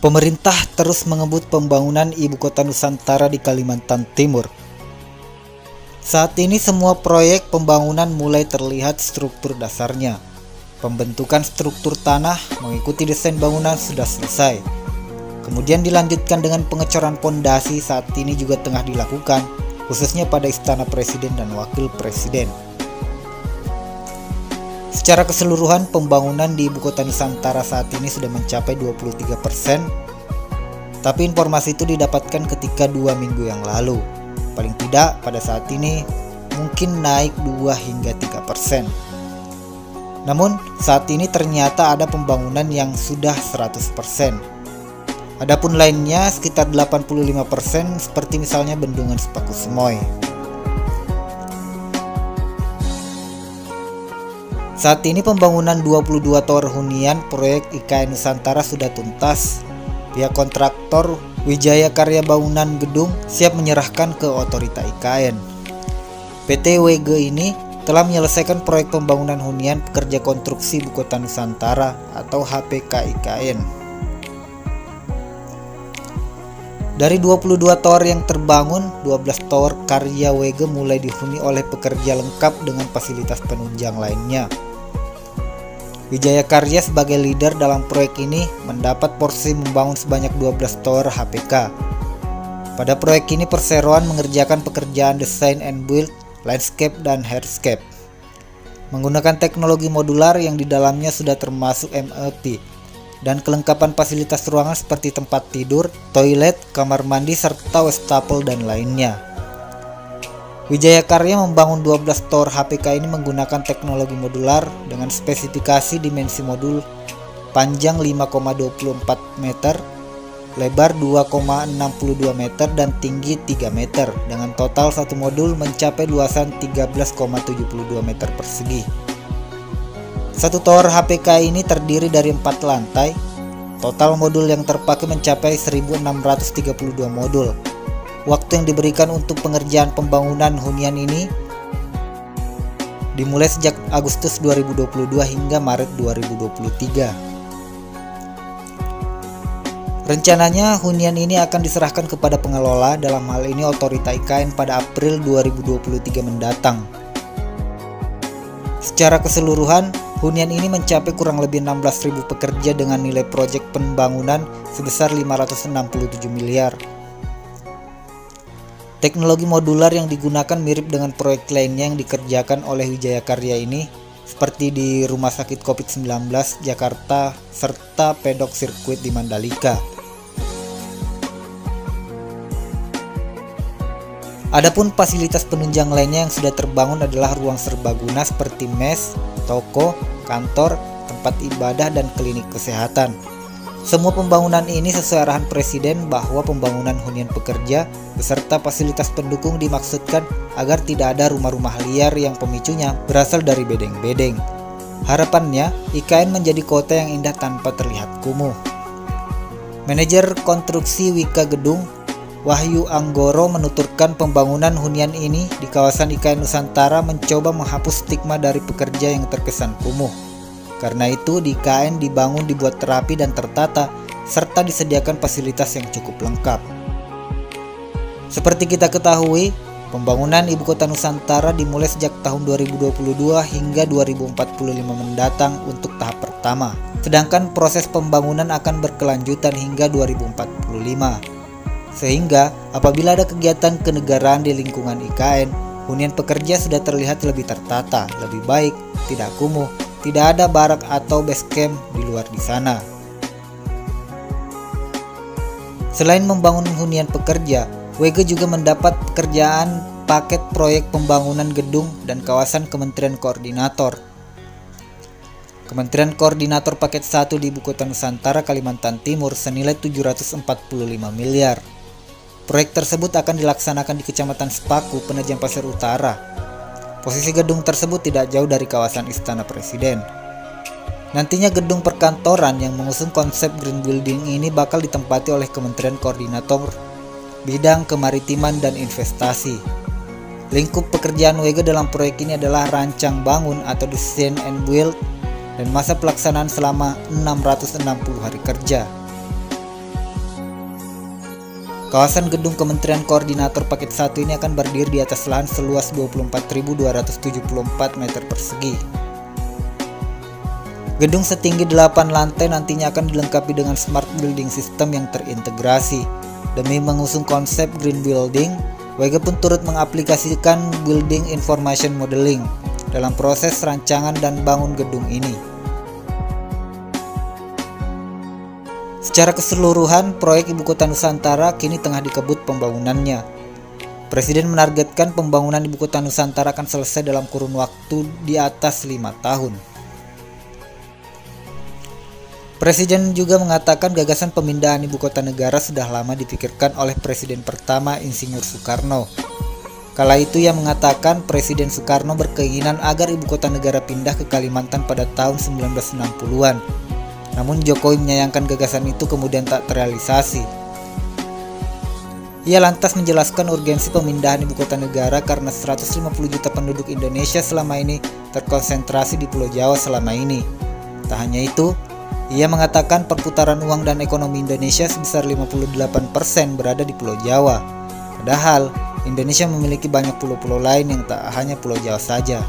Pemerintah terus mengebut pembangunan ibu kota Nusantara di Kalimantan Timur. Saat ini semua proyek pembangunan mulai terlihat struktur dasarnya. Pembentukan struktur tanah mengikuti desain bangunan sudah selesai. Kemudian dilanjutkan dengan pengecoran pondasi saat ini juga tengah dilakukan, khususnya pada Istana Presiden dan Wakil Presiden. Secara keseluruhan pembangunan di ibu kota Nusantara saat ini sudah mencapai 23%, tapi informasi itu didapatkan ketika 2 minggu yang lalu. Paling tidak pada saat ini mungkin naik 2 hingga 3%. Namun saat ini ternyata ada pembangunan yang sudah 100%. Adapun lainnya sekitar 85% seperti misalnya Bendungan Sepaku Semoy. Saat ini pembangunan 22 tower hunian proyek IKN Nusantara sudah tuntas. Pihak kontraktor Wijaya Karya Bangunan Gedung siap menyerahkan ke otorita IKN. PT WG ini telah menyelesaikan proyek pembangunan hunian pekerja konstruksi Ibu Kota Nusantara atau HPK IKN. Dari 22 tower yang terbangun, 12 tower karya WG mulai dihuni oleh pekerja lengkap dengan fasilitas penunjang lainnya. Wijaya Karya sebagai leader dalam proyek ini mendapat porsi membangun sebanyak 12 tower HPK. Pada proyek ini perseroan mengerjakan pekerjaan desain and build, landscape dan hardscape. Menggunakan teknologi modular yang di dalamnya sudah termasuk MEP dan kelengkapan fasilitas ruangan seperti tempat tidur, toilet, kamar mandi serta wastafel dan lainnya. Wijaya Karya membangun 12 tower HPK ini menggunakan teknologi modular dengan spesifikasi dimensi modul panjang 5,24 meter, lebar 2,62 meter dan tinggi 3 meter dengan total satu modul mencapai luasan 13,72 meter persegi. Satu tower HPK ini terdiri dari 4 lantai. Total modul yang terpakai mencapai 1632 modul. Waktu yang diberikan untuk pengerjaan pembangunan hunian ini dimulai sejak Agustus 2022 hingga Maret 2023. Rencananya hunian ini akan diserahkan kepada pengelola, dalam hal ini otorita IKN pada April 2023 mendatang. Secara keseluruhan, hunian ini mencapai kurang lebih 16.000 pekerja dengan nilai proyek pembangunan sebesar 567 miliar. Teknologi modular yang digunakan mirip dengan proyek lainnya yang dikerjakan oleh Wijaya Karya ini, seperti di Rumah Sakit COVID-19 Jakarta serta pedok sirkuit di Mandalika. Adapun fasilitas penunjang lainnya yang sudah terbangun adalah ruang serbaguna seperti mes, toko, kantor, tempat ibadah dan klinik kesehatan. Semua pembangunan ini sesuai arahan Presiden bahwa pembangunan hunian pekerja beserta fasilitas pendukung dimaksudkan agar tidak ada rumah-rumah liar yang pemicunya berasal dari bedeng-bedeng. Harapannya, IKN menjadi kota yang indah tanpa terlihat kumuh. Manajer konstruksi Wika Gedung, Wahyu Anggoro menuturkan pembangunan hunian ini di kawasan IKN Nusantara mencoba menghapus stigma dari pekerja yang terkesan kumuh. Karena itu di IKN dibuat rapi dan tertata serta disediakan fasilitas yang cukup lengkap. Seperti kita ketahui, pembangunan Ibu Kota Nusantara dimulai sejak tahun 2022 hingga 2045 mendatang untuk tahap pertama. Sedangkan proses pembangunan akan berkelanjutan hingga 2045. Sehingga apabila ada kegiatan kenegaraan di lingkungan IKN, hunian pekerja sudah terlihat lebih tertata, lebih baik, tidak kumuh. Tidak ada barak atau base camp di luar di sana. Selain membangun hunian pekerja, WG juga mendapat pekerjaan paket proyek pembangunan gedung dan kawasan Kementerian Koordinator. Kementerian Koordinator paket 1 di Ibu Kota Nusantara Kalimantan Timur senilai 745 miliar. Proyek tersebut akan dilaksanakan di Kecamatan Sepaku, Penajam Pasir Utara. Posisi gedung tersebut tidak jauh dari kawasan Istana Presiden. Nantinya gedung perkantoran yang mengusung konsep Green Building ini bakal ditempati oleh Kementerian Koordinator Bidang Kemaritiman dan Investasi. Lingkup pekerjaan WG dalam proyek ini adalah rancang bangun atau design and build dan masa pelaksanaan selama 660 hari kerja. Kawasan gedung Kementerian Koordinator Paket 1 ini akan berdiri di atas lahan seluas 24.274 meter persegi. Gedung setinggi 8 lantai nantinya akan dilengkapi dengan smart building system yang terintegrasi. Demi mengusung konsep green building, WEGA pun turut mengaplikasikan Building Information Modeling dalam proses rancangan dan bangun gedung ini. Secara keseluruhan, proyek Ibu Kota Nusantara kini tengah dikebut pembangunannya. Presiden menargetkan pembangunan Ibu Kota Nusantara akan selesai dalam kurun waktu di atas 5 tahun. Presiden juga mengatakan gagasan pemindahan Ibu Kota Negara sudah lama dipikirkan oleh Presiden pertama Insinyur Soekarno. Kala itu ia mengatakan Presiden Soekarno berkeinginan agar Ibu Kota Negara pindah ke Kalimantan pada tahun 1960-an. Namun Jokowi menyayangkan gagasan itu kemudian tak terrealisasi. Ia lantas menjelaskan urgensi pemindahan Ibu Kota Negara karena 150 juta penduduk Indonesia selama ini terkonsentrasi di Pulau Jawa selama ini. Tak hanya itu, ia mengatakan perputaran uang dan ekonomi Indonesia sebesar 58% berada di Pulau Jawa. Padahal, Indonesia memiliki banyak pulau-pulau lain yang tak hanya Pulau Jawa saja.